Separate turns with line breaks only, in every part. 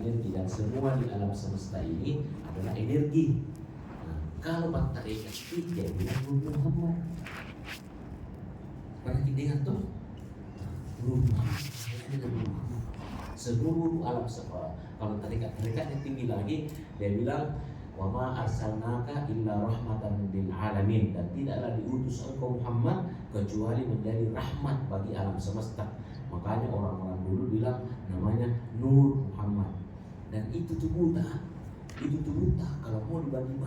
energi, dan semua di alam semesta ini adalah energi. Nah, kalau baterai kecil dia bilang Nur Muhammad. Pernah dengar tuh? Nur Muhammad. Seluruh alam semesta. Kalau tarikat-tarikatnya tinggi lagi, dia bilang wa ma arsalnaka illa rahmatan lil alamin, dan tidaklah diutus engkau Muhammad kecuali menjadi rahmat bagi alam semesta. Makanya orang-orang dulu bilang namanya Nur Muhammad. Dan itu tuh buta. Kalau mau dibagi.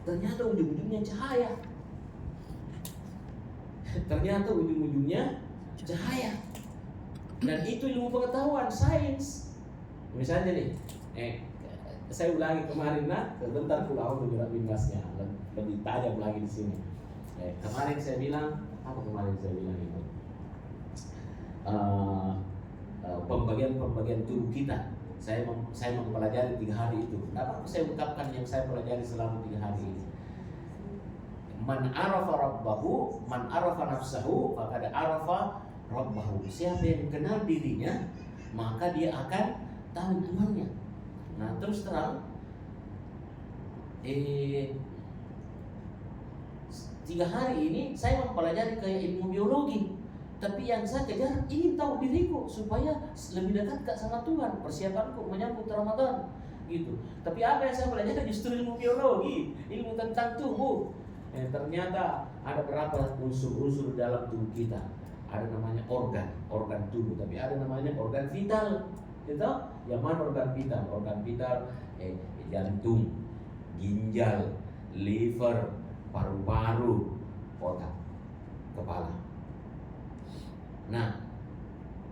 Ternyata ujung-ujungnya cahaya. Dan itu ilmu pengetahuan, sains. Misalnya nih, saya ulangi kemarin sebentar pulau untuk bimbasnya lebih tajam lagi di sini. Kemarin saya bilang itu? Pembagian tubuh kita. Saya mempelajari 3 hari itu. Kenapa saya ungkapkan yang saya pelajari selama 3 hari ini? Man arafa rabbahu, man arafa nafsahu, faqad arafa rabbahu. Siapa yang kenal dirinya, maka dia akan tahu Tuhannya. Nah, terus terang 3 hari ini saya mempelajari kayak ilmu biologi, tapi yang saya kejar ingin tahu diriku supaya lebih dekat sama Tuhan, persiapanku menyambut Ramadan gitu. Tapi apa yang saya pelajari justru ilmu biologi, ilmu tentang tubuh. Ternyata ada berapa unsur-unsur dalam tubuh kita. Ada namanya organ tubuh, tapi ada namanya organ vital. Gitu? Yang mana organ vital? Organ vital jantung, ginjal, liver, paru-paru, otak, kepala. Nah,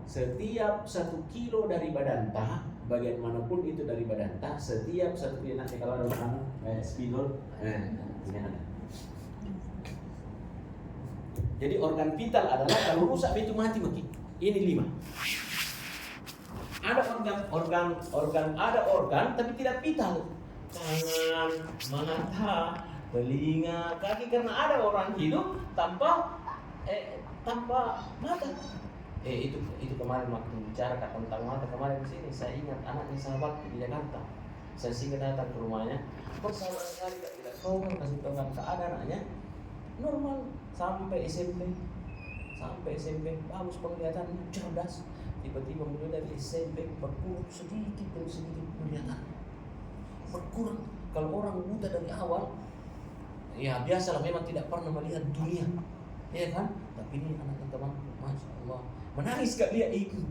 setiap 1 kilo dari badan ta, bagian manapun itu dari badan ta, setiap 1 kilo, nanti kalau ada orang spidol, ini ada. Jadi organ vital adalah kalau rusak itu mati makin. Ini 5. Ada organ tapi tidak vital. Tangan, mata, telinga, kaki, karena ada orang hidup tanpa mata. Itu kemarin waktu bicara tentang mata kemarin di sini, saya ingat anaknya sahabat di Jakarta. Saya singkat datang ke rumahnya. Kok sahabat sekali tidak tahu kasih tahu keadaan anaknya normal sampai SMP bagus penglihatannya, cerdas. Tiba-tiba mulai dari SMP berkurang sedikit demi sedikit penglihatan. Berkurang. Kalau orang buta dari awal, ya biasalah, memang tidak pernah melihat dunia, ya kan? Tapi ini anak teman, masya Allah, menangis gak lihat itu,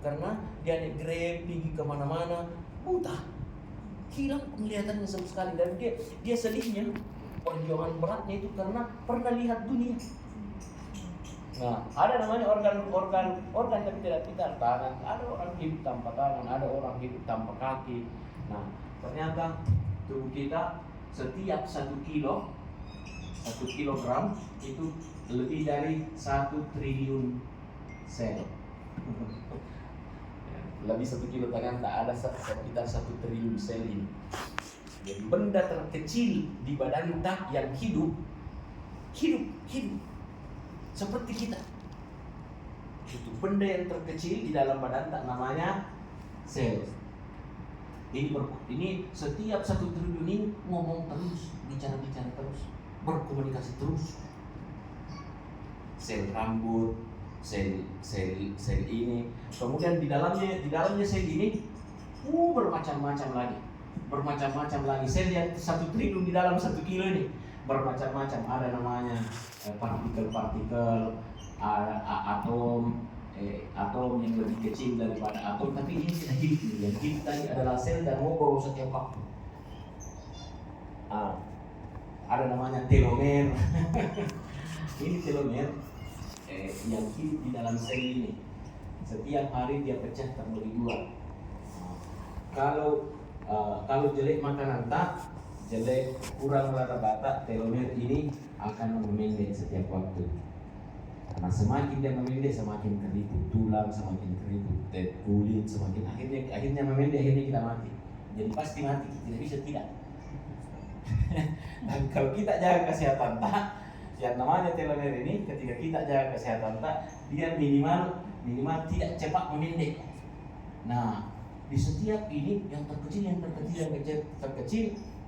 karena dia naik Grab pergi kemana-mana, buta, hilang penglihatannya sama sekali. Dan dia sedihnya, perjuangan beratnya itu karena pernah lihat dunia. Nah, ada namanya organ tapi tidak vital. Tangan, ada orang hidup tanpa tangan, ada orang hidup tanpa kaki. Nah, ternyata tubuh kita setiap 1 kilogram itu lebih dari 1 triliun sel. Lebih 1 kilo tangan tak ada sekitar 1 triliun sel ini. Jadi benda terkecil di badan kita yang hidup seperti kita. Itu benda yang terkecil di dalam badan tak namanya sel. Ini setiap 1 triliun ini ngomong terus, bicara terus, berkomunikasi terus. Sel rambut, sel ini, kemudian di dalamnya sel ini bermacam-macam lagi. Sel yang 1 triliun di dalam 1 kilo ini bermacam-macam. Ada namanya partikel-partikel, atom yang lebih kecil daripada atom, tapi ini tidak hidup. Yang hidup tadi adalah sel dan ngobrol setiap waktu. Ada namanya telomer. Ini telomer yang hidup di dalam sel ini. Setiap hari dia pecah terbagi 2. Kalau jelek makanan tak, jelek kurang rata-rata, telomer ini akan memendek setiap waktu. Karena semakin dia memendek, semakin keriput tulang, semakin keriput kulit, semakin akhirnya memendek, akhirnya kita mati. Jadi pasti mati, tidak bisa tidak. Dan kalau kita jaga kesehatan tak, yang namanya telomer ini, ketika kita jaga kesehatan tak, dia minimal minimal tidak cepat memendek. Nah, di setiap ini yang terkecil,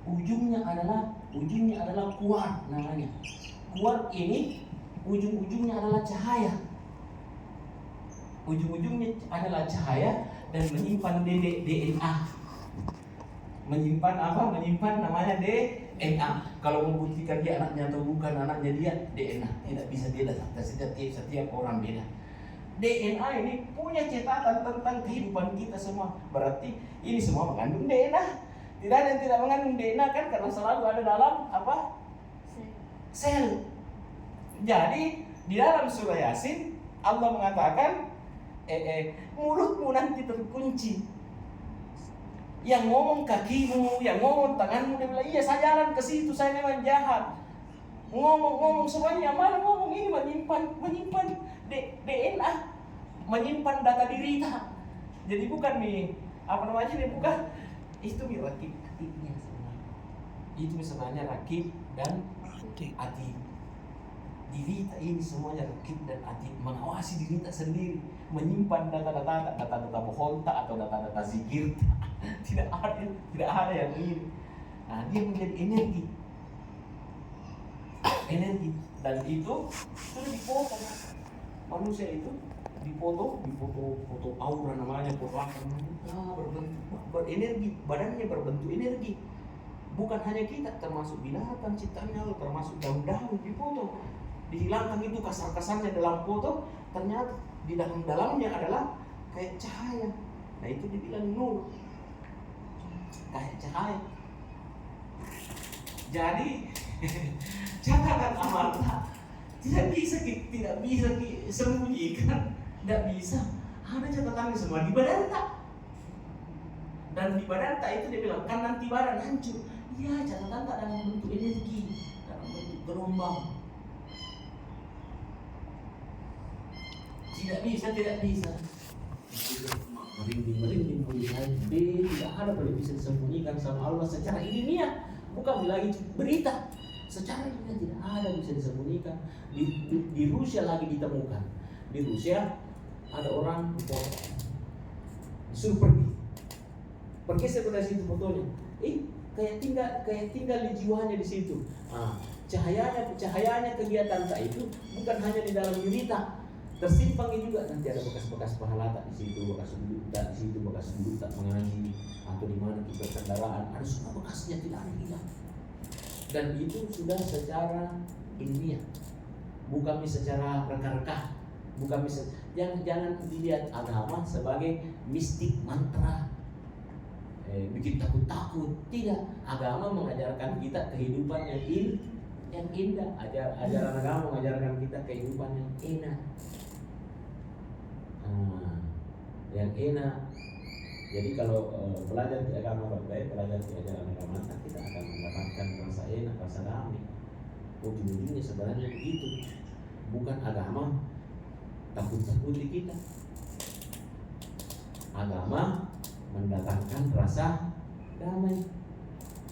ujungnya adalah kuat namanya. Kuat ini ujung-ujungnya adalah cahaya. Ujung-ujungnya adalah cahaya dan menyimpan DNA. Menyimpan apa? Menyimpan namanya DNA. Kalau membuktikan dia anaknya atau bukan anaknya dia, DNA tidak bisa beda. Setiap orang beda. DNA ini punya catatan tentang kehidupan kita semua. Berarti ini semua mengandung DNA. Tidak ada yang tidak mengandung DNA kan, karena selalu ada dalam apa? Sel. Jadi di dalam surah Yasin Allah mengatakan mulutmu nanti terkunci. Yang ngomong kakimu, yang ngomong tanganmu, dia bilang iya saya jalan ke situ, saya memang jahat. Ngomong semuanya, mana ngomong ini menyimpan DNA, menyimpan data diri kita. Jadi bukan nih apa namanya nih, bukan itu nih rakib-rakibnya sebenarnya. Itu sebenarnya rakib dan atid. Diri kita ini semuanya rakib dan atid, mengawasi diri kita sendiri, menyimpan data-data bohong atau data-data zikir. Tidak ada yang ini. Nah, dia menjadi energi dan itu sudah dipotong. Manusia itu foto aura namanya, foto berbentuk berenergi, badannya berbentuk energi. Bukan hanya kita, termasuk binatang ciptaan Allah, termasuk daun-daun dipotong, dihilangkan itu kasar-kasarnya dalam foto. Ternyata di dalamnya adalah kayak cahaya. Nah itu dibilang nur, kayak cahaya. Jadi catatan amarta tidak bisa sembunyikan, tidak bisa. Ada catatannya semua di badan tak. Dan di badan tak itu dia bilang kan nanti badan hancur. Iya, catatan tak dalam bentuk energi, dalam bentuk gelombang. Tidak bisa. Merinding tidak ada boleh bisa disembunyikan sama Allah secara ilmiah, bukan lagi berita. Secara ilmiah tidak ada bisa disembunyikan. Di Rusia lagi ditemukan. Di Rusia ada orang disuruh pergi sebelah situ fotonya. Kayak tinggal di jiwanya di situ. Cahayanya kegiatan tak itu bukan hanya di dalam berita. Tersimpan juga nanti ada bekas-bekas pahala tak di situ, bekas duduk tak di situ, bekas duduk tak mengaji, atau di mana kita kendaraan, ada semua bekasnya, tidak ada hilang. Dan itu sudah secara ilmiah, bukan secara reka-reka, bukan jangan dilihat agama sebagai mistik mantra, bikin takut-takut. Tidak, agama mengajarkan kita kehidupan yang indah. Ajaran agama mengajarkan kita kehidupan yang enak. Yang enak. Jadi kalau belajar di agama baik, belajar di ajaran agama, kita akan mendapatkan rasa enak, rasa damai. Ujung-ujungnya sebenarnya begitu. Bukan agama takut-takuti kita. Agama mendatangkan rasa damai.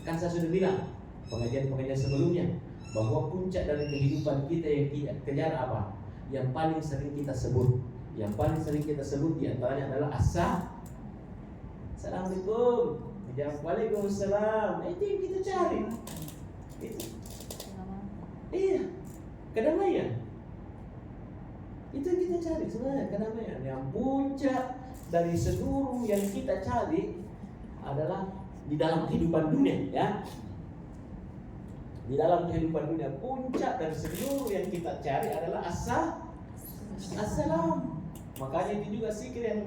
Kan saya sudah bilang pengajian-pengajian sebelumnya bahwa puncak dari kehidupan kita yang kita kejar apa? Yang paling sering kita sebut. Yang paling sering kita sebut diantaranya adalah Assalamualaikum. Waalaikumsalam. Itu yang kita cari. Itu. Iya. Kedamaian. Itu yang kita cari sebenarnya, kedamaian. Yang puncak dari seluruh yang kita cari adalah di dalam kehidupan dunia, ya. Di dalam kehidupan dunia, puncak dari seluruh yang kita cari adalah assalam. Makanya itu juga zikir yang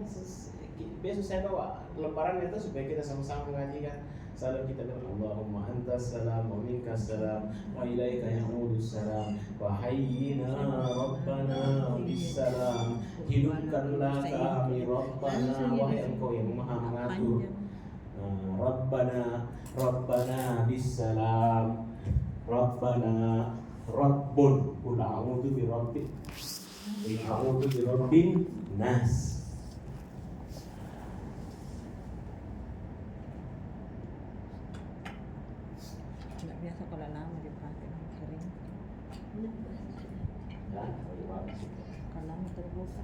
besok saya bawa lembaran itu supaya kita sama-sama mengajikan. Selalu kita bilang Allahumma antas salam wa minkas salam wa ilaika ya'udus salam wa hayyina rabbana bis salam. Hidupkanlah kami Rabbana, wahai Engkau yang maha mengatur. Rabbana bis salam. Rabbana Rabbun. Qul a'udzu bi rabbil nas.
Nggak biasa kalau lama dipakai sering. Kalau lama terbuka.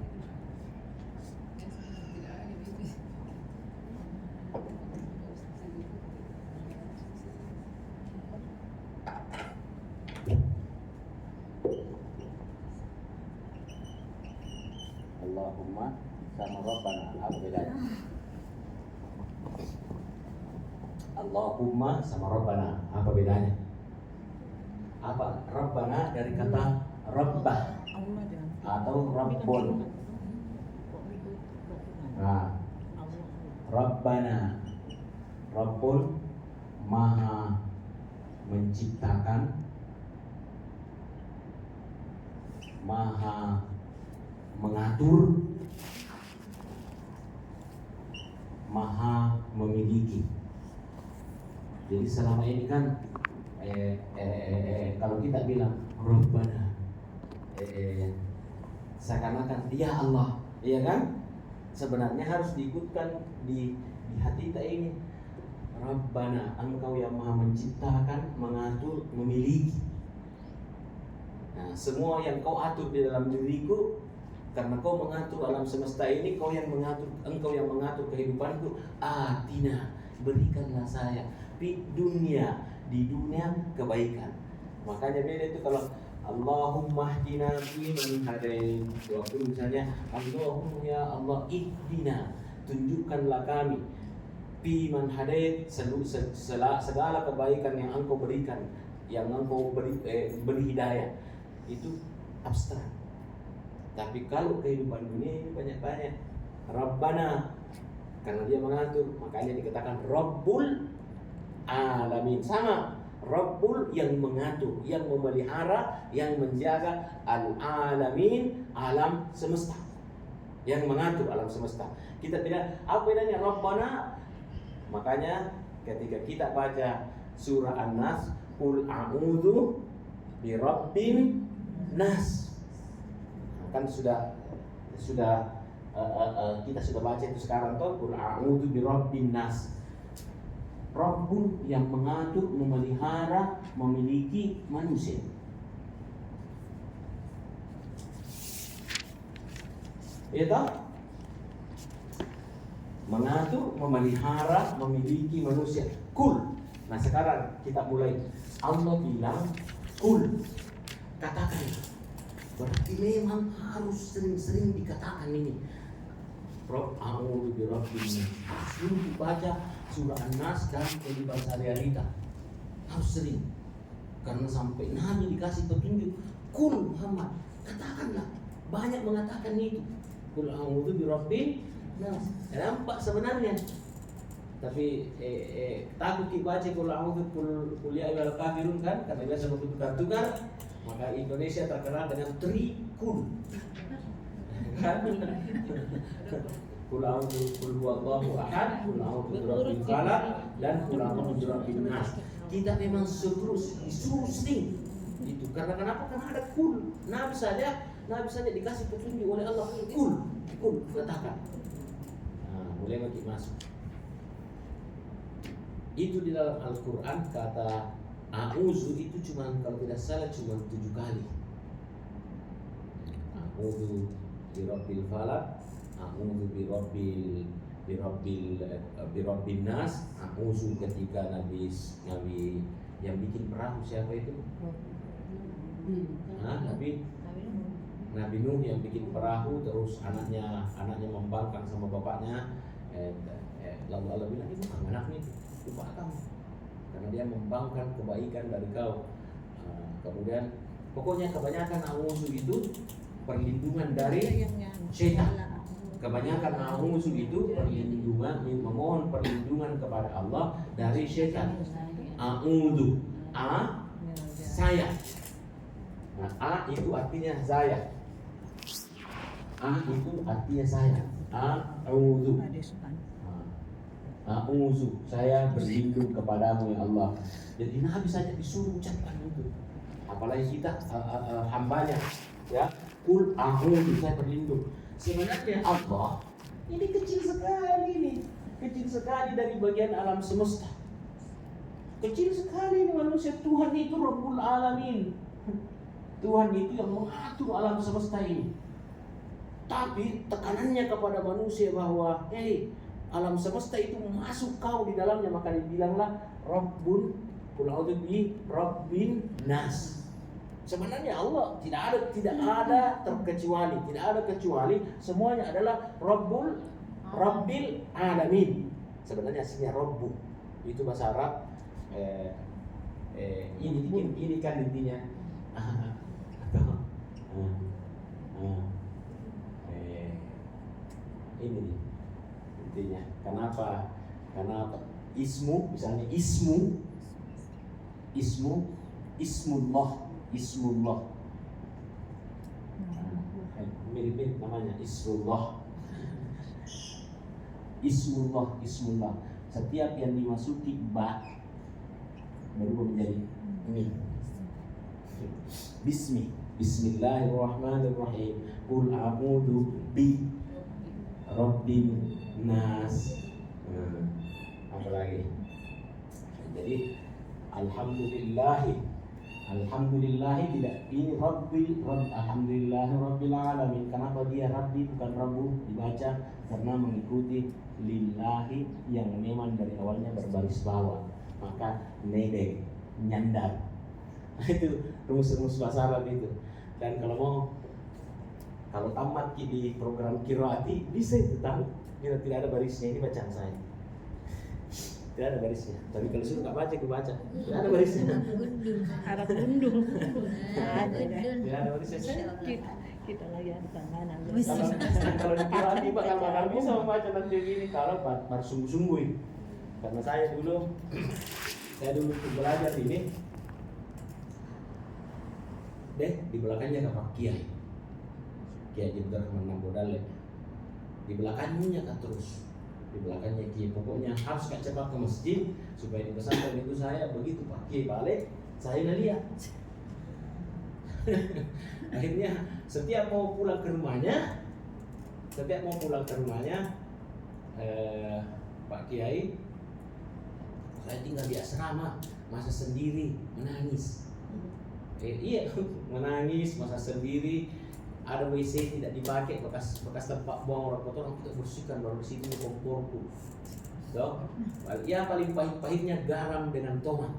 Allahumma sama Rabbana. Apa bedanya? Allahumma sama Rabbana. Apa bedanya? Apa? Rabbana dari kata Rabbah
Allah jangan.
atau Rabbun. Nah, Rabbana, Rabbun Maha menciptakan, Maha mengatur, Maha memiliki. Jadi selama ini kan kalau kita bilang Rabbana, seakan-akan ya Allah, iya kan? Sebenarnya harus diikutkan di hati kita ini. Rabbana, Engkau yang Maha menciptakan, mengatur, memiliki. Nah, semua yang Kau atur di dalam diriku, karena Kau mengatur alam semesta ini, Engkau yang mengatur kehidupanku. Atina, berikanlah saya di dunia kebaikan. Makanya beda itu kalau Allahumma hdina fiman hadait. Waktu misalnya Allahumma ya Allah ihdina, tunjukkanlah kami fiman hadait, segala kebaikan yang Engkau berikan, yang Engkau beri hidayah. Itu abstrak. Tapi kalau kehidupan dunia ini banyak-banyak Rabbana, karena dia mengatur, makanya dikatakan Rabbul Alamin. Sama Rabbul yang mengatur, yang memelihara, yang menjaga al-alamin, alam semesta. Yang mengatur alam semesta. Kita tidak, apa bedanya Rabbana? Makanya ketika kita baca surah An-Nas, Qul a'udzu birabbin nas. Kan sudah kita sudah baca itu sekarang tuh, Qul a'udzu birabbin nas. Rabbun yang mengatur, memelihara, memiliki manusia. Itu mengatur, memelihara, memiliki manusia. Kul. Nah sekarang kita mulai. Allah bilang kul, katakan. Berarti memang harus sering-sering dikatakan ini. Rob a'udzu birabbin nas. Sering dibaca surah An-Nas dan kehidupan sehari-hari kita. Harus sering. Karena sampai Nabi dikasih petunjuk, kul Muhammad, katakanlah. Banyak mengatakan itu. Kul a'udzu birabbin nas. Nampak sebenarnya. Tapi takut dibaca kul a'udzu kul ya ayyuhal kafirun kan, karena biasa bertukar-tukar. Maka Indonesia terkenal dengan trikul. Kan? Qul a'udzu qul huwallahu ahad, qul a'udzu birabbil falaq, dan qul a'udzu birabbin nas. Kita memang disuruh sering itu. Karena kenapa? Karena ada kul. Nabi saja dikasih petunjuk oleh Allah, kul katakan. Nah, mulai lagi masuk. Itu di dalam Al-Qur'an kata a'udzu itu cuma, kalau tidak salah cuma 7 kali. A'udzu birabbil falaq, a'udzu birabbin nas, a'udzu ketika Nabi yang bikin perahu siapa itu? Nabi Nuh yang bikin perahu, terus anaknya membangkang sama bapaknya. Lalu Allah bilang, itu anaknya itu bapak kamu, karena dia membangkang kebaikan dari kau. Kemudian pokoknya kebanyakan a'udzu itu perlindungan dari syaitan. Kebanyakan a'udzu itu perlindungan, memohon perlindungan kepada Allah dari syaitan. A'udzu, saya. Nah, a itu artinya saya. A itu artinya saya. A'udzu. A'udzu, saya berlindung kepadamu ya Allah. Jadi Nabi saja disuruh ucapkan itu. Apalagi kita hambanya, ya. Qul a'udzu, saya berlindung. Sebenarnya Allah ini kecil sekali dari bagian alam semesta. Kecil sekali ini manusia. Tuhan itu Rabbul Alamin. Tuhan itu yang mengatur alam semesta ini. Tapi tekanannya kepada manusia bahwa alam semesta itu masuk kau di dalamnya, maka dibilanglah Rabbun, Qul a'udzu bi rabbin nas. Sebenarnya Allah tidak ada terkecuali, semuanya adalah Rabbil Alamin. Sebenarnya aslinya Rabbu itu bahasa Arab. Ini kan intinya. Ini nih intinya. Kenapa? Karena ismu, misalnya Ismullah. Mirip namanya Ismullah. Setiap yang dimasuki ba berubah menjadi mi. Bismillahirrahmanirrahim. Qul a'udzu bi rabbin nas. Apa lagi? Jadi Alhamdulillah tidak ini Alhamdulillah Rabbil Alamin. Kenapa dia Rabbi bukan Rabbu dibaca? Karena mengikuti lillahi yang memang dari awalnya berbaris bawah, maka nedek nyandar. Itu rumus bahasa Arab itu. Dan kalau tamat di program Qiraati bisa itu tahu. Tidak ada barisnya, ini bacaan saya. Tidak ada barisnya. Tapi kalau suruh nggak baca, gue baca. Tidak ada barisnya.
Harap undung.
Tidak ada barisnya.
Kita lagi ada tanganan.
Kalau di Qiraati bakal bisa membaca nanti begini kalau baru sungguh-sungguh. Karena saya dulu belajar ini. Di belakangnya Pak Kiai Jibril Rahman Nambodale. Di belakangnya kan terus. Di belakangnya Kiai, pokoknya harus cepat ke masjid supaya di pesantren itu saya begitu Pak Kiai balik saya nggak lihat. Akhirnya setiap mau pulang ke rumahnya Pak Kiai, saya tinggal di asrama masa sendiri menangis. Menangis masa sendiri. Ada WC tidak dipakai, bekas tempat buang orang kotor, kita bersihkan baru di sini komporku. Paling pahitnya garam dengan tomat.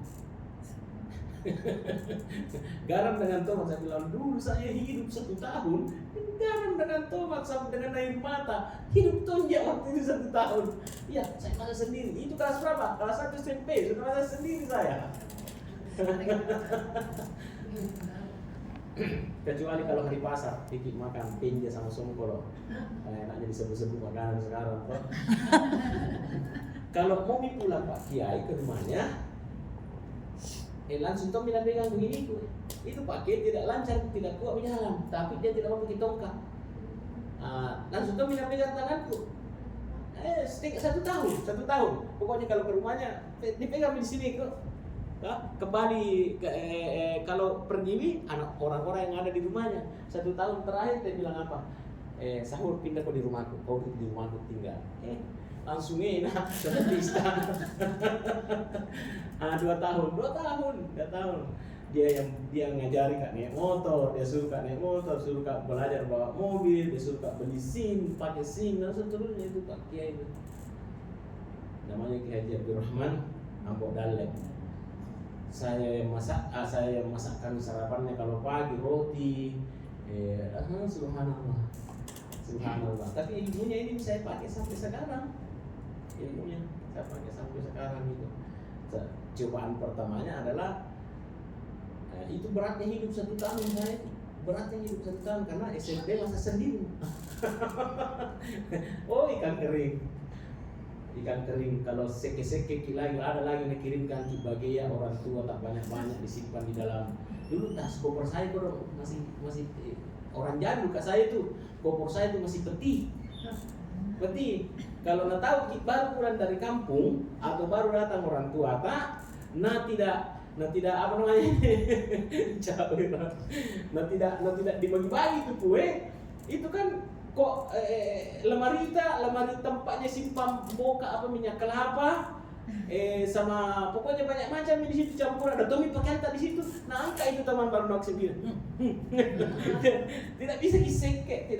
Garam dengan tomat, saya bilang dulu saya hidup 1 tahun garam dengan tomat sampai dengan air mata, hidup tonjak waktu itu 1 tahun. Ya, saya masak sendiri. Itu kelas berapa? Kelas 1 SMP, sudah masak sendiri saya. Kecuali kalau hari pasar, pikir makan pinja sama songkol, enaknya disebut-sebut makanan sekarang. Kalau mau pulang Pak Kiai ke rumahnya, langsung bilang pegang begini itu Pak Kiai tidak lancar, tidak kuat berjalan, tapi dia tidak mau pakai tongkat. Langsung bilang pegang tanganku. 1 tahun. Pokoknya kalau ke rumahnya dipegang di sini kok. Kembali kalau pergi anak orang-orang yang ada di rumahnya 1 tahun terakhir dia bilang apa? Sahur pindah di rumahku, kau di rumahku tinggal. Langsung enak seperti istana. 2 tahun. Dia ngajari Kak naik motor, dia suruh Kak naik motor, suruh Kak belajar bawa mobil, dia suruh Kak beli SIM, pakai SIM dan seterusnya itu Pak Kiai itu. Namanya Kiai Jibril Rahman Nambodale. Saya masakkan sarapannya kalau pagi roti. Subhanallah. Tapi ilmunya ini saya pakai sampai sekarang. Itu. Cobaan pertamanya adalah itu beratnya hidup 1 tahun saya. Beratnya hidup 1 tahun karena SMP masa sendiri. Ikan kering kalau seke-seke lagi ada lagi yang kirimkan ke bagian orang tua tak banyak disimpan di dalam. Dulu tas koper saya itu masih orang jadul Kak saya itu koper saya itu masih peti. Kalau nak tahu baru pulang dari kampung atau baru datang orang tua tidak apa namanya tidak dibagi-bagi itu kue itu kan kok lemari tempatnya simpan boka apa minyak kelapa sama pokoknya banyak macam di situ campur, ada Tommy pakai di situ. Nah, angka itu teman baru nak sendiri. Tidak bisa kiseke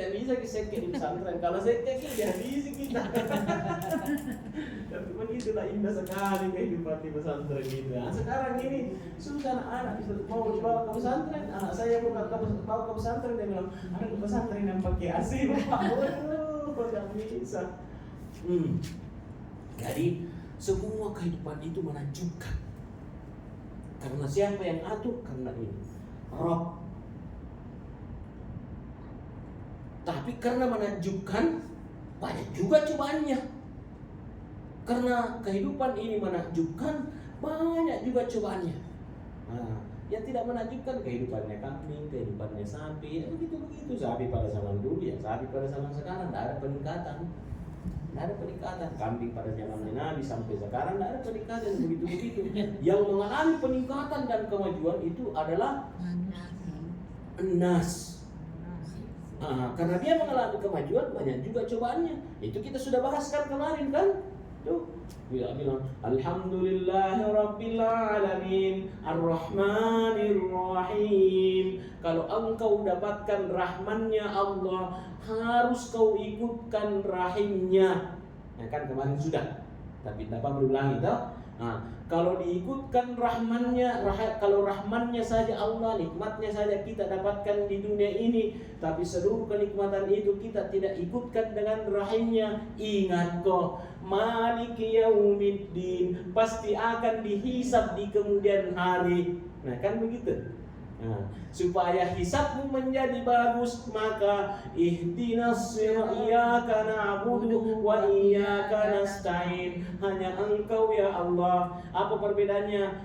di pesantren. Kalau seke dihabisi kita. Tapi begitulah indah sekali kehidupan di pesantren itu. Nah, sekarang ini susah anak-anak mau dibawa ke pesantren. Anak saya mau bawa ke pesantren, dia bilang, ada ke pesantren yang pakai AC. Waduh, tidak bisa. Jadi semua kehidupan itu menakjubkan. Karena siapa yang atur? Karena ini Rob. Tapi karena menakjubkan, banyak juga cobaannya. Karena kehidupan ini menakjubkan, banyak juga cobaannya. Nah, yang tidak menakjubkan kehidupannya kambing, kehidupannya sapi, ya begitu-begitu. Sapi pada zaman dulu ya, sapi pada zaman sekarang tidak ada peningkatan. Tidak ada peningkatan. Kambing pada zaman Nabi sampai sekarang tidak ada peningkatan, begitu-begitu. Yang mengalami peningkatan dan kemajuan itu adalah Nas. Karena dia mengalami kemajuan, banyak juga cobaannya. Itu kita sudah bahaskan kemarin kan? Tuh, bilang Alhamdulillahirabbil alamin Ar-Rahmanir Rahim. Kalau engkau dapatkan rahmannya Allah, harus kau ikutkan rahimnya. Nah, kan kemarin sudah. Tapi dapat berulang itu. Kalau diikutkan rahmannya, kalau rahmannya saja Allah, nikmatnya saja kita dapatkan di dunia ini, tapi seluruh kenikmatan itu kita tidak ikutkan dengan rahimnya. Ingat kok, Maliki Yaumiddin, pasti akan dihisab di kemudian hari. Nah, kan begitu. Supaya hisabmu menjadi bagus, maka ihdinas sirata iyyaka na'budu wa iyyaka nasta'in. Hanya engkau ya Allah. Apa perbedaannya?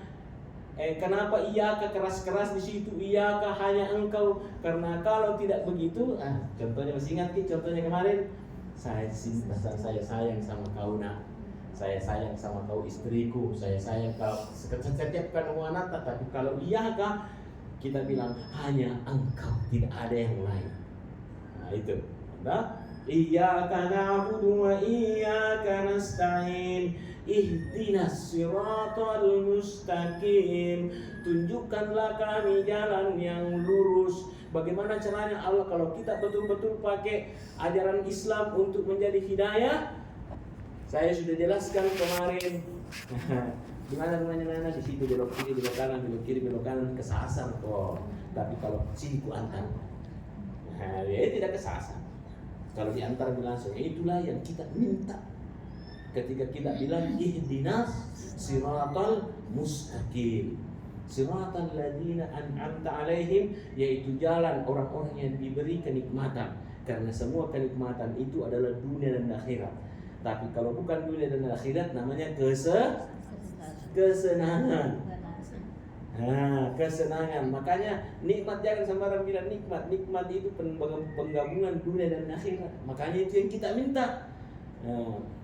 Kenapa iyyaka keras-keras di situ, iyyaka hanya engkau? Karena kalau tidak begitu, contohnya masih ingat contohnya kemarin, saya cinta, saya sayang sama kau nak. Saya sayang sama kau istriku, saya sayang kau setiap kamu anak, tapi kalau iyyaka kita bilang hanya engkau, tidak ada yang lain. Nah itu. Iyyaka na'budu wa iyyaka nasta'in. Ihdinas siratal mustaqim. Tunjukkanlah kami jalan yang lurus. Bagaimana caranya Allah kalau kita betul-betul pakai ajaran Islam untuk menjadi hidayah? Saya sudah jelaskan kemarin. Gimana rumahnya di situ, belok kiri, belok kanan, belok kiri, belok kanan, kesasar kok. Tapi kalau sini ku antar, dia tidak kesasar. Kalau diantar langsung, itulah yang kita minta. Ketika kita bilang ihdinas siratal mustaqim, siratal ladzina an'amta alaihim, yaitu jalan orang-orang yang diberi kenikmatan. Karena semua kenikmatan itu adalah dunia dan akhirat. Tapi kalau bukan dunia dan akhirat, namanya kesenangan. Kesenangan. Makanya nikmat, jangan sembarang bilang nikmat. Nikmat itu penggabungan dunia dan akhirat. Makanya itu yang kita minta.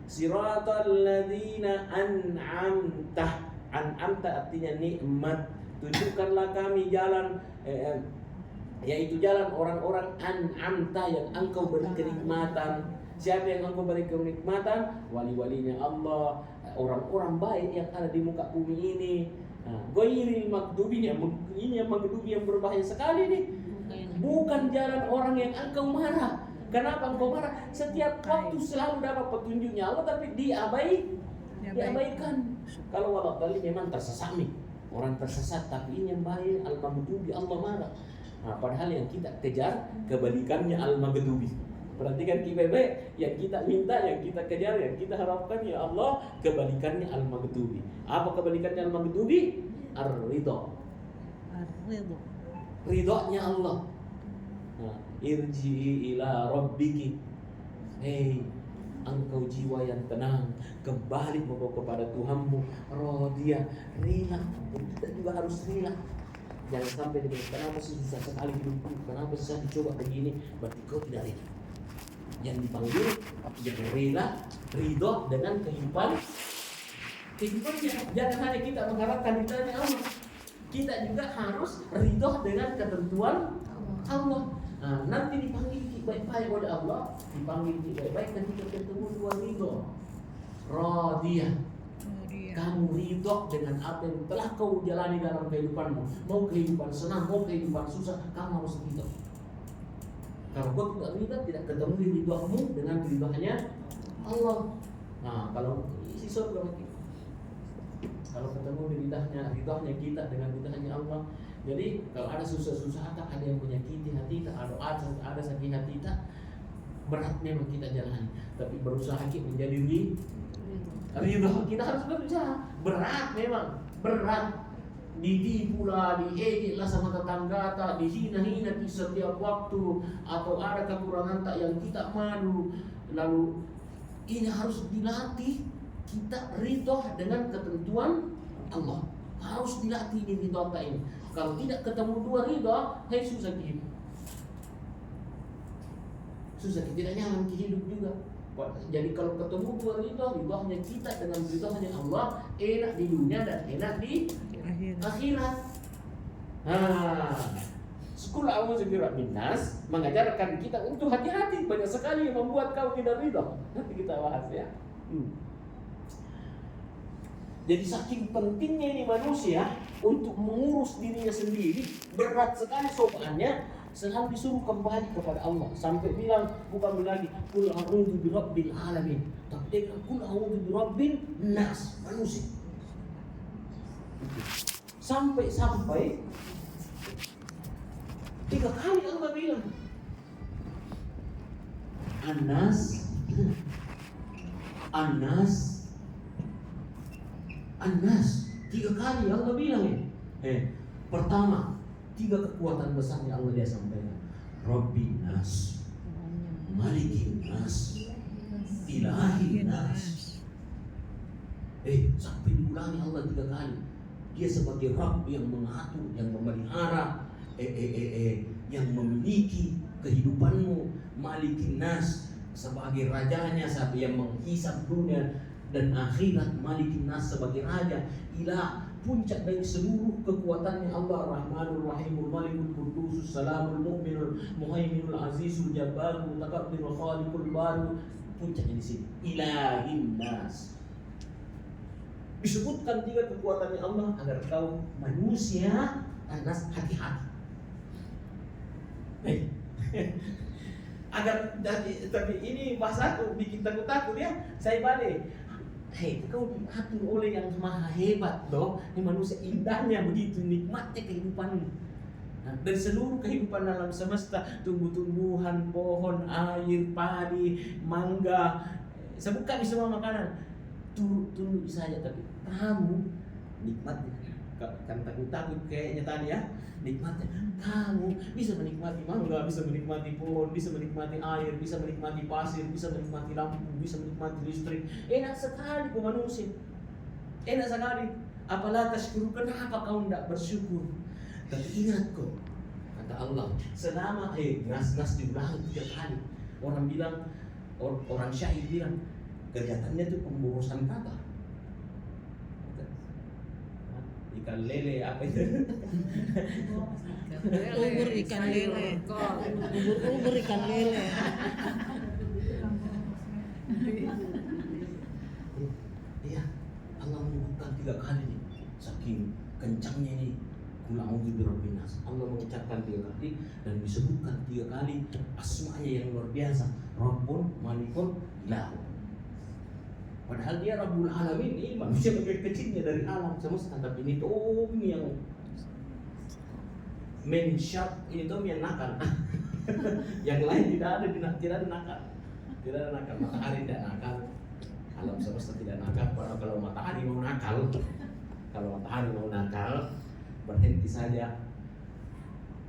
Siratal ladzina an'amta. An'amta artinya nikmat. Tunjukkanlah kami jalan, yaitu jalan orang-orang an'amta yang engkau beri kenikmatan. Siapa yang engkau beri kenikmatan? Wali-walinya Allah, orang-orang baik yang ada di muka bumi ini. Ghairil maghdubi, ini yang maghdubi yang berbahaya sekali nih. Bukan jalan orang yang engkau marah. Kenapa engkau marah? Setiap waktu selalu dapat petunjuknya Allah, tapi diabaikan. Kalau wala tali memang tersesat nih. Orang tersesat, tapi ini yang baik, al-maghdubi, Allah marah. Padahal yang kita kejar kebalikannya al-maghdubi. Perhatikan KBB, yang kita minta, yang kita kejar, yang kita harapkan ya Allah, kebalikannya al-maghdubi. Apa kebalikannya al-maghdubi? Ar-ridho. Ridhonya Allah. Irji'i ila rabbiki. Hei, engkau jiwa yang tenang, kembali kepada Tuhanmu. Radiyah, rela. Kita juga harus rela. Jangan sampai dengan kenapa sih susah sekali hidupku, kenapa susah dicoba begini, berarti kau tidak rela. Yang dipanggil yang rela, ridho dengan kehidupannya. Jangan hanya kita mengharapkan ridhonya Allah, kita juga harus ridho dengan ketentuan Allah. Nanti dipanggil baik-baik oleh Allah, dipanggil baik-baik ketika ketemu dua ridho. Radiyah. Kamu ridho dengan apa yang telah kau jalani dalam kehidupanmu. Mau kehidupan senang, mau kehidupan susah, kamu harus ridho. Kalau kau tidak ridho, tidak ketemu ridhomu dengan ridhonya Allah. Nah, kalau isi surga mati. Kalau ketemu ridhonya kita dengan ridhonya Allah. Jadi kalau ada susah-susah, ada yang menyakiti hati kita, ada sakit hati kita, berat memang kita jalani. Tapi berusaha kita menjadi ridho. Kita harus berusaha. Berat memang, berat. Ditipu lah, diejek lah sama tetangga tak, dihina-hina di setiap waktu, atau ada kekurangan tak yang kita malu. Lalu ini harus dilatih. Kita ridho dengan ketentuan Allah. Harus dilatih ini ridho tak ini. Kalau tidak ketemu dua ridho, susah hidup. Susah, tidak nyaman hidup juga. Jadi kalau ketemu dua ridhonya kita dengan ridhonya Allah, enak di dunia dan enak di akhirat. Sekolah A'udzu birabbin nas mengajarkan kita untuk hati-hati. Banyak sekali yang membuat kau tidak ridho. Nanti kita bahas ya. Jadi saking pentingnya ini manusia untuk mengurus dirinya sendiri, berat sekali sopannya, selalu disuruh kembali kepada Allah. Sampai bilang, bukan lagi qul a'udzu birabbil alamin, tapi dia bilang qul a'udzu birabbin nas, manusia. Sampai 3 kali Allah bilang An-nas 3 kali Allah bilang ya. Pertama, 3 kekuatan besarnya Allah dia sampaikan. Rabbin nas, Malikin nas, Ilahin nas. Sampai diulangi Allah 3 kali. Dia sebagai Rabb yang mengatur, yang memelihara, yang memiliki kehidupanmu. Malikin nas, sebagai rajanya, yang menghisap dunia dan akhirat. Malikin nas, sebagai raja. Ilah, puncak dari seluruh kekuatannya Allah. Rahmanur Rahimul Malikul Qudusus Salamul Mu'minul Muhaiminul Azizul Jabbarul Mutakabbirul Khaliqul Baru. Puncaknya di sini. Ilahin nas. Disebutkan 3 kekuatannya Allah agar kau manusia anas hati-hati. Agar tapi ini bahasaku bikin takut ya. Saya balik. Kau diatur oleh yang maha hebat loh. Ini manusia indahnya begitu, nikmatnya kehidupanmu. Dari seluruh kehidupan alam semesta, tumbuh-tumbuhan, pohon, air, padi, mangga, sebutkan semua makanan. Tunduk saja, tapi kamu nikmatnya. Kan takut kayaknya tadi ya. Nikmatnya, kamu bisa menikmati mangga, bisa menikmati pohon, bisa menikmati air, bisa menikmati pasir, bisa menikmati lampu, bisa menikmati listrik. Enak sekali kau manusia. Enak sekali. Apalah tashkuru, kenapa kau tidak bersyukur? Tapi ingat kau, kata Allah, selama nas diulang 3 kali. Orang bilang, orang syair bilang, kelihatannya itu pemborosan kata. Ikan lele apa itu?
Ubur ikan lele. Ubur ikan lele.
Iya, Allah menyebutkan 3 kali nih. Saking kencangnya ini, qul a'udzu birabbin nas. Allah mengucapkan 3 kali dan disebutkan 3 kali asma'nya yang luar biasa. Rabbun, Malikun, Ilah. Padahal dia Rabbul Alamin, ini manusia bagian kecilnya dari alam semesta. Tapi ini tuh yang mensyat, ini tuh yang nakal. Yang lain tidak ada nakal. Tidak ada nakal. Matahari tidak nakal, alam semesta tidak nakal. Padahal kalau matahari mau nakal, berhenti saja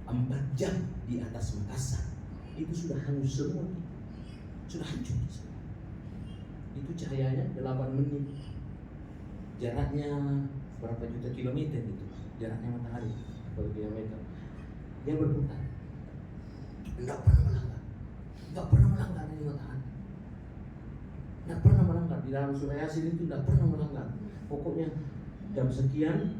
4 jam di atas Makassar, itu sudah hangus semua, sudah hancur. Itu cahayanya 8 menit. Jaraknya berapa juta kilometer itu? Jaraknya matahari berapa kilometer? Dia berputar. Tidak pernah melanggar ini matahari. Tidak pernah melanggar. Di dalam surah Yasin itu tidak pernah melanggar. Pokoknya jam sekian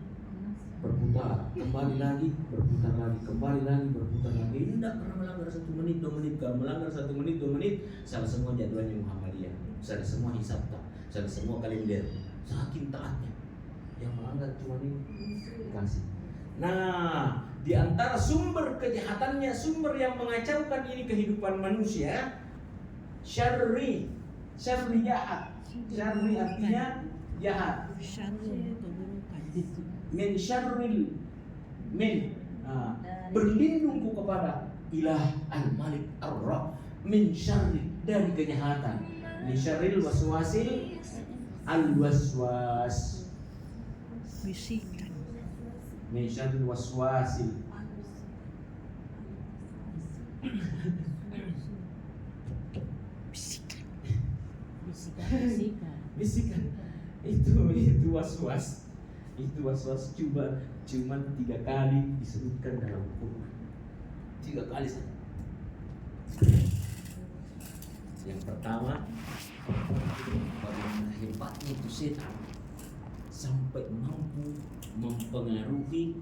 berputar, kembali lagi, berputar lagi, kembali lagi, berputar lagi. Tidak pernah melanggar 1 menit, 2 menit. Kalau melanggar 1 menit, 2 menit, salah semua jadwalnya Muhammadiyah, salah semua hisab tak, salah semua kalender. saking taatnya. Yang melanggar cuma ini kasih. Nah, di antara sumber kejahatannya, sumber yang mengacaukan ini kehidupan manusia, syarri jahat. Syarri artinya jahat.
Syarri keburukan.
Min syarril berlindungku kepada ilah al-malik ar-rab min syarri, dari kejahatan, min syarril waswasil al-waswas,
Bisikan.
min syarril waswasil.
Bisikan. Bisikan.
Bisikan itu waswas. Itu waswas cuman 3 kali disebutkan dalam Quran. 3 kali saja. Yang pertama, bagaimana hebatnya itu setan sampai mampu mempengaruhi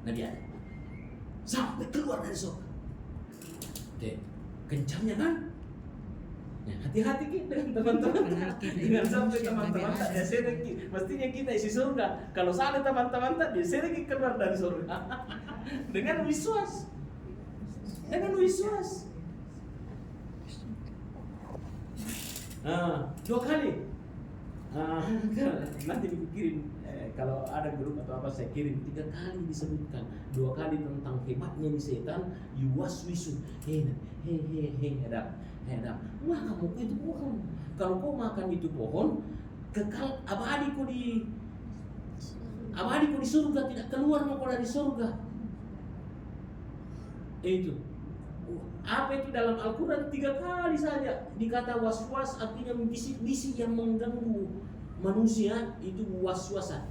Nabi Adam sampai keluar dari surga. Oke, kencangnya kan? Ya, hati-hati kita dengan teman-teman. Jangan sampai teman-teman tak diseret. Mestinya kita isi surga. Kalau salah teman-teman tak diseret keluar dari surga. Dengan wiswas. Dengan wiswas. 2 kali. Nanti dikirim kalau ada grup atau apa saya kirim. 3 kali disebutkan. 2 kali tentang hebatnya di setan. Yuwaswisu. Hedap. Wah, kamu itu pohon. Kalau kau makan itu pohon, kekal abadiku di surga, tidak keluar kau dari surga. Itu. Apa itu dalam Al-Quran 3 kali saja dikata waswas, artinya bisik-bisik yang mengganggu manusia, itu waswasan.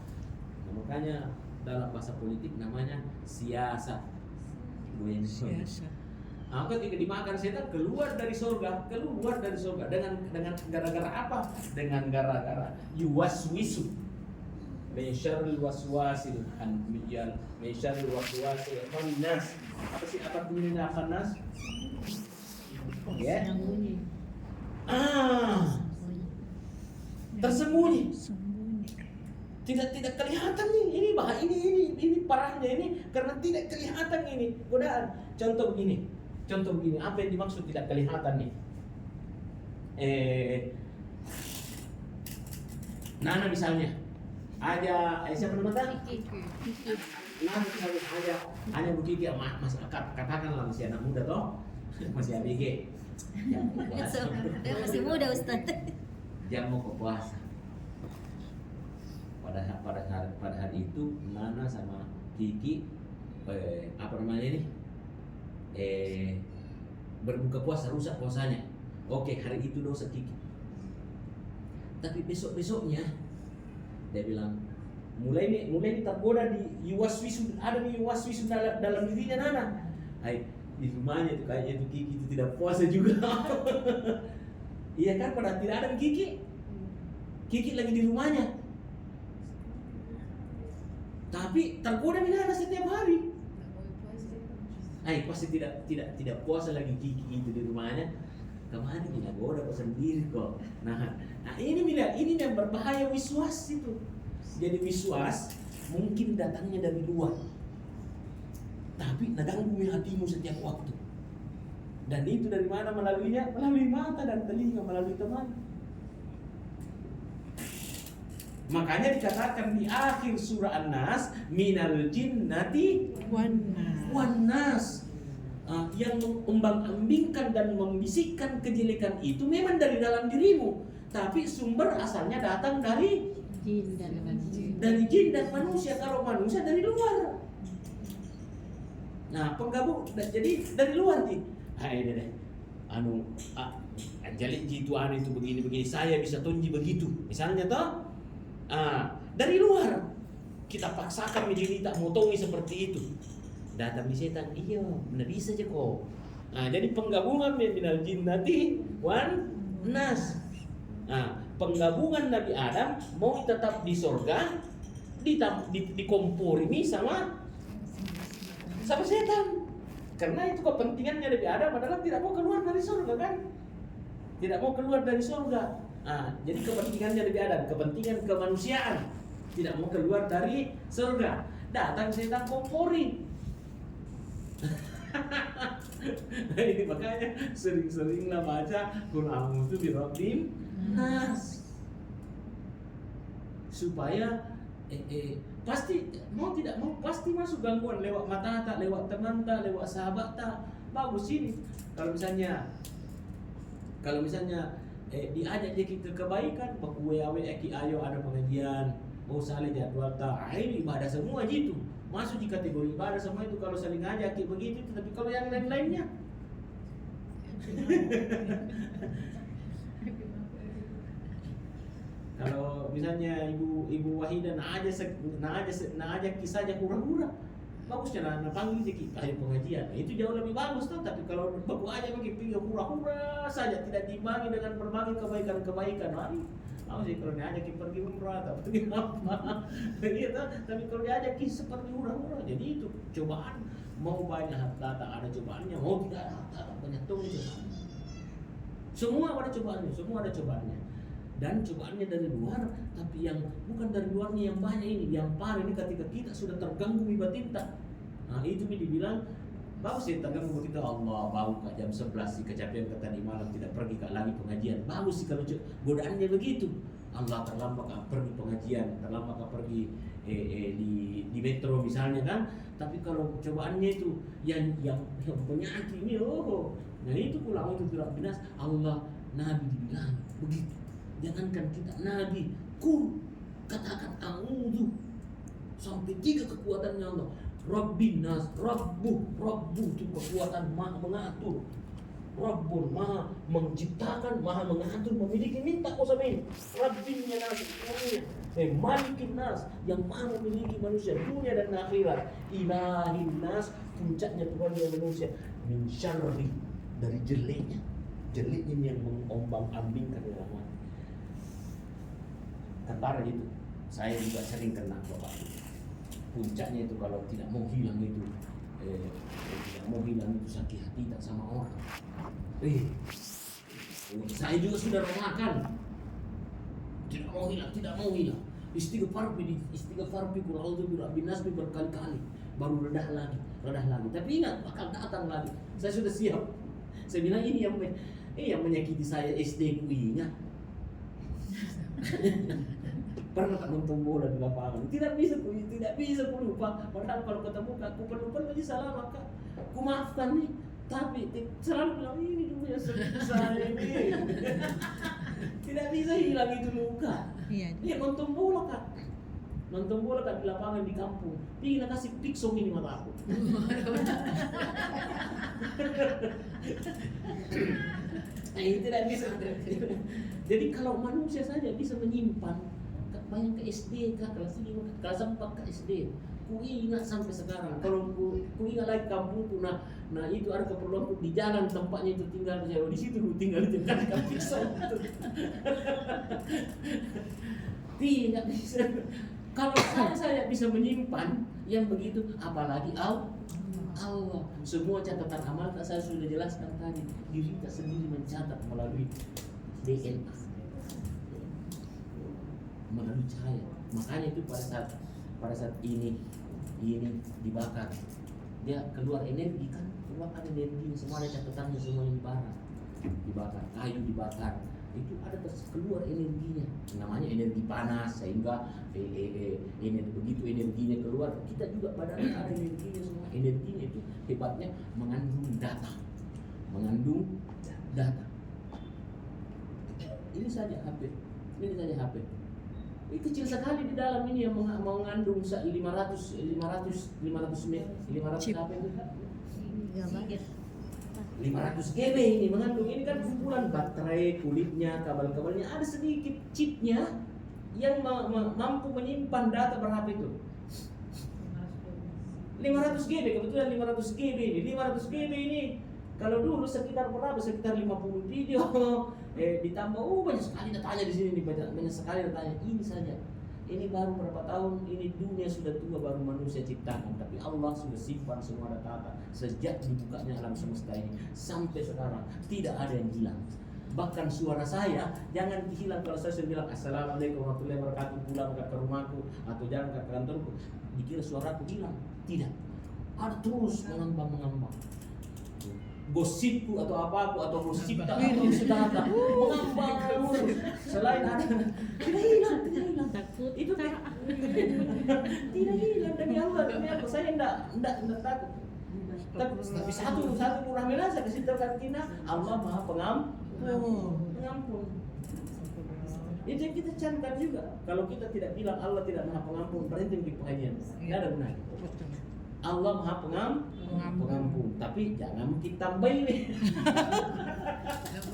Nah, makanya dalam bahasa politik namanya siasat.
Siasat.
Ketika dimakan setan keluar dari surga dengan gara-gara apa? Dengan gara-gara yuwaswisu. Min syarril waswasil khannas. Min syarril waswasil khannas. Apa sih artinya khannas? Ya.
Sembunyi.
Tersembunyi.
Sembunyi.
Tidak kelihatan nih. Ini parahnya ini karena tidak kelihatan ini godaan. Contoh begini, apa yang dimaksud tidak kelihatan nih? Nana misalnya, siapa namanya? Nana misalnya ada bukti dia katakanlah masih anak muda toh, masih ABG.
Dia masih muda Ustaz.
Jam mau ke puasa. Pada hari itu Nana sama Kiki berbuka puasa, rusak puasanya. Oke, hari itu dosa Kiki. Tapi besoknya dia bilang mulai ini tergoda di yuwaswisu, ada di yuwaswisu dalam dirinya Nana. Di rumahnya itu kayaknya itu Kiki itu tidak puasa juga. Iya kan, pada tidak ada Kiki lagi di rumahnya. Tapi tergoda Nana setiap hari. Pasti tidak puasa lagi Kiki itu di rumahnya. Kemana kita goda kok sendiri kok. Nah ini yang berbahaya wiswas itu. Jadi wiswas mungkin datangnya dari luar, tapi mengganggu hatimu setiap waktu. Dan itu dari mana melaluinya? Melalui mata dan telinga, melalui teman. Makanya dikatakan di akhir surah An-Nas, minal jinnati wan nas. Yang mengombang-ambingkan dan membisikkan kejelekan itu memang dari dalam dirimu, tapi sumber asalnya datang dari jin dan manusia. Kalau manusia dari luar. Nah, penggabung jadi dari luar nih. Jadi itu begini saya bisa tunji begitu. Misalnya toh, dari luar kita paksakan menjadi tak motongi seperti itu. Datang di setan, iya, benar bisa aja kok. Nah, jadi penggabungan minal jinnati wan nas. Nah, penggabungan Nabi Adam mau tetap di surga, dikompromi sama setan. Karena itu kepentingannya Nabi Adam adalah tidak mau keluar dari surga kan? Tidak mau keluar dari surga. Jadi kepentingannya lebih ada, kepentingan kemanusiaan, tidak mau keluar dari surga. Datang setan kompori. Ini makanya sering-seringlah baca Qul a'udzu birabbin nas, supaya pasti mau tidak mau pasti masuk gangguan lewat mata tak, lewat teman tak, lewat sahabat tak. Bagus ini kalau misalnya diajak dia kita kebaikan, baku WA ayo ada pengajian, mau saling jadwal tak, ini ibadah semua gitu, masuk di kategori ibadah semua itu kalau saling ngajak begitu. Tapi kalau yang lain-lainnya kalau misalnya ibu Wahida nak aja kisah aja hura-hura, bagusnya nak panggil dia ayo pengajian, itu jauh lebih bagus tuh. Tapi kalau baku aja begitu hura-hura saja, tidak diimbangi dengan berbagai kebaikan-kebaikan, mau sih kalau diajak pergi umrah atau pergi apa gitu. Tapi kalau diajak seperti hura-hura, jadi itu cobaan. Mau banyak harta tak ada cobaannya, mau tidak ada harta banyak tuh cobaan. Semua ada cobaannya. Dan cobaannya dari luar, tapi yang bukan dari luarnya yang banyak ini, yang parah ini ketika kita sudah terganggu batinta. Itu dibilang bagus sih terganggu kita, Allah bau jam 11 sih kecapean tadi malam tidak pergi lagi pengajian. Bagus sih kalau godaannya begitu. Allah terlambat pergi pengajian, terlambat pergi di metro misalnya kan. Tapi kalau cobaannya itu yang penyakit ini, nah itu pulang itu tidak binas. Allah Nabi dibilang begitu. Jangankan kita Nabi, katakan a'udzu sampai 3 kekuatannya Allah. Rabbin nas, Rabbu itu kekuatan Maha mengatur. Rabbun Maha menciptakan, Maha mengatur, memiliki, minta kau sama ini. Rabbinnya nas, Malikin nas, yang Maha memiliki manusia dunia dan akhirat. Ilahin nas, puncaknya Tuhan yang manusia. Min syarri, dari jeleknya yang mengombang-ambingkan orang. Antara itu, saya juga sering kena Bapak. Puncaknya itu kalau tidak mau hilang itu, sakit hati tak sama orang. Saya juga sudah rasakan. Tidak mau hilang. Istighfar qul a'udzu birabbin nas berkali-kali, baru redah lagi. Tapi ingat bakal datang lagi. Saya sudah siap. Saya bilang ini yang menyakiti saya SD ku ingat. Pernah nonton bola di lapangan, tidak bisa ku lupa. Padahal kalau ketemu aku pelukan aja salah maka ku maafkan nih. Tapi selalu bilang ini dulu ya saya ini. Tidak bisa hilang itu luka. Iya. Nonton bola kan di lapangan di kampung. Dia kasih piksong ini mata aku. Tidak bisa. Jadi kalau manusia saja bisa menyimpan, bayang ke SD kelas 5, kelas 4 ke SD. Ku ingat sampai sekarang. Kalau ku ingat lagi kampungku, nah itu ada keperluan di jalan tempatnya itu tinggal saya. Di situ ku tinggal itu kan pisau. Tidak bisa. Kalau saya bisa menyimpan yang begitu, apalagi Allah. Semua catatan amal saya sudah jelaskan tadi. Diri kita sendiri mencatat melalui DNA, melalui cahaya. Makanya itu pada saat ini dibakar, dia keluar energi kan, keluar ada energi, semua ada catatannya, semuanya dibakar, kayu dibakar, itu ada keluar energinya, namanya energi panas, sehingga begitu energinya keluar, kita juga badannya ada energinya semua. Energinya itu hebatnya mengandung data. Ini saja HP. Ini kecil sekali di dalam ini yang mengandung 500 apa itu? 500 GB ini mengandung. Ini kan kumpulan baterai, kulitnya, kabel-kabelnya, ada sedikit chipnya yang mampu menyimpan data berapa itu? 500 GB, kebetulan 500 GB ini. 500 GB ini kalau dulu sekitar berapa? Sekitar 50 video. Ditambah banyak sekali datanya di sini, banyak sekali datanya. Ini saja. Ini baru berapa tahun, ini dunia sudah tua, baru manusia ciptakan. Tapi Allah sudah simpan semua data sejak dibukanya alam semesta ini sampai sekarang, tidak ada yang hilang. Bahkan suara saya jangan hilang kalau saya sudah bilang assalamualaikum warahmatullahi wabarakatuh, pulang ke rumahku atau jalan ke kantorku, dikira suaraku hilang. Tidak, ada terus mengambang. Gosipku atau apa atau gosip tak terus sudah ada mengambang. Selain ada tidak hilang.
Takut.
Itu tidak hilang demi Allah. Saya tidak takut. Tapi satu kurang saya kasih terkantina Allah Maha Pengampun. Itu yang kita camkan juga. Kalau kita tidak bilang Allah tidak Maha Pengampun, berhenti di pengajian. Tidak ada gunanya. Allah Maha Pengampun. Tapi jangan kita tambahin nih.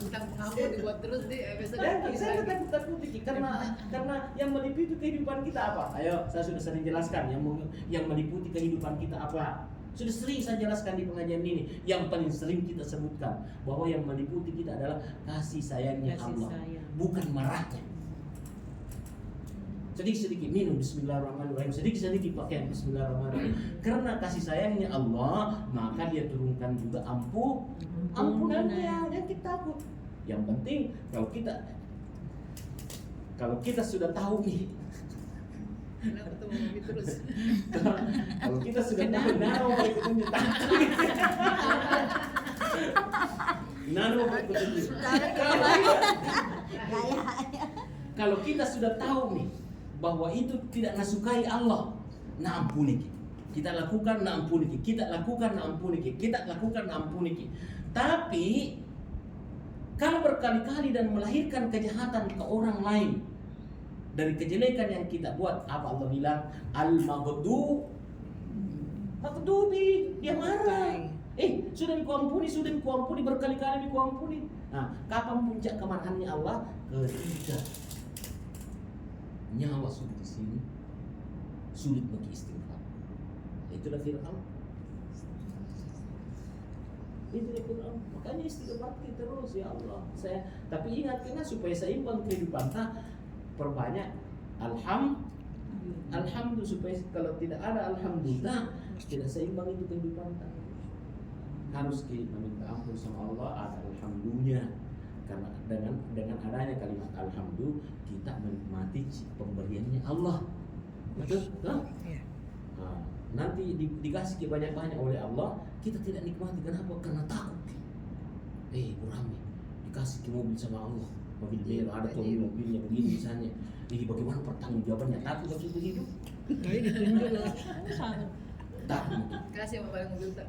Tentang pengampun dibuat terus deh.
Saya takut karena yang meliputi kehidupan kita apa? Ayo, saya sudah sering jelaskan yang meliputi kehidupan kita apa? Sudah sering saya jelaskan di pengajian ini. Yang paling sering kita sebutkan bahwa yang meliputi kita adalah kasih sayangnya Allah, bukan marahnya. Sedikit minum bismillahirrahmanirrahim, sedikit pakaian bismillahirrahmanirrahim. Karena kasih sayangnya Allah, maka dia turunkan juga ampunannya. Jangan kita takut. Yang penting kalau kita sudah tahu nih,
Kenapa tuh ngomong terus?
kalau kita sudah tahu kalau kita sudah tahu nih bahwa itu tidak nasukai Allah, na ampuni kita lakukan, na ampuni kita lakukan, na ampuni kita lakukan, na ampuni. Tapi kalau berkali-kali dan melahirkan kejahatan ke orang lain dari kejelekan yang kita buat, apa Allah bilang? Al-maghdubi, dia marah. Sudah dikuampuni berkali-kali dikuampuni. Nah, kapan puncak kemarahannya Allah? Ketika nyawa sudah di sini, sulit bagi istighfar. Itulah Fir'aun. Makanya istighfar terus, ya Allah. Tapi ingat supaya seimbang kehidupan kita, perbanyak alhamdulillah, supaya kalau tidak ada alhamdulillah tidak seimbang itu kehidupan kita. Harus kita minta ampun sama Allah, ada alhamdulillah. Karena dengan adanya kalimat alhamdulillah kita menikmati pemberiannya Allah. Betul? Nah, nanti dikasih banyak-banyak oleh Allah, kita tidak nikmati. Kenapa? Karena takut. Kurang nih, dikasih mobil sama Allah, mobil merah, ada tuh mobilnya begini misalnya. Bagaimana pertanggungjawabannya? Takut waktu itu hidup. Takut.
Kasih sama barang mobil tak.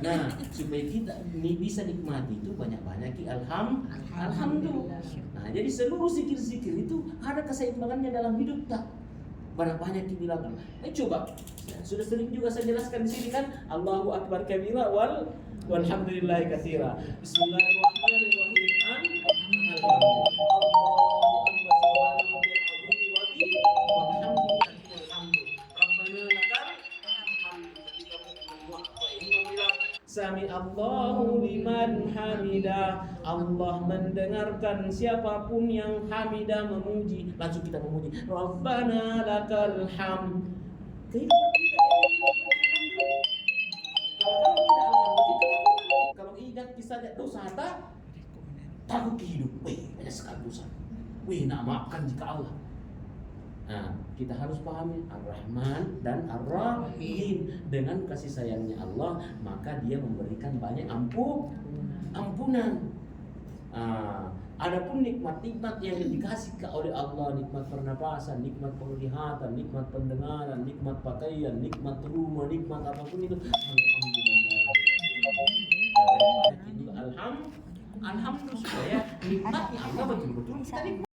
Nah, supaya kita bisa nikmati itu banyak-banyak alhamdulillah. Nah, jadi seluruh zikir-zikir itu ada keseimbangannya dalam hidup tak. Banyak-banyak dibilang. Coba. Sudah sering juga saya jelaskan di sini kan, Allahu akbar kabira walhamdulillahi katsira. Bismillahirrahmanirrahim. Allahu akbar Sami Allahu liman hamidah. Allah mendengarkan siapapun yang hamidah, memuji. Langsung kita memuji. Rabbana lakal hamd. Kehidupan kita kalau ingat kisah dosa takut hidup. Banyak sekali dosa. Nak maafkan jika Allah. Nah, kita harus pahami Ar-Rahman dan Ar-Rahim. Dengan kasih sayangnya Allah, maka dia memberikan banyak ampunan. Adapun nikmat-nikmat yang dikasih oleh Allah, nikmat pernapasan, nikmat penglihatan, nikmat pendengaran, nikmat pakaian, nikmat rumah, nikmat apapun itu, alhamdulillah supaya nikmatnya Allah betul-betul kita nikmati.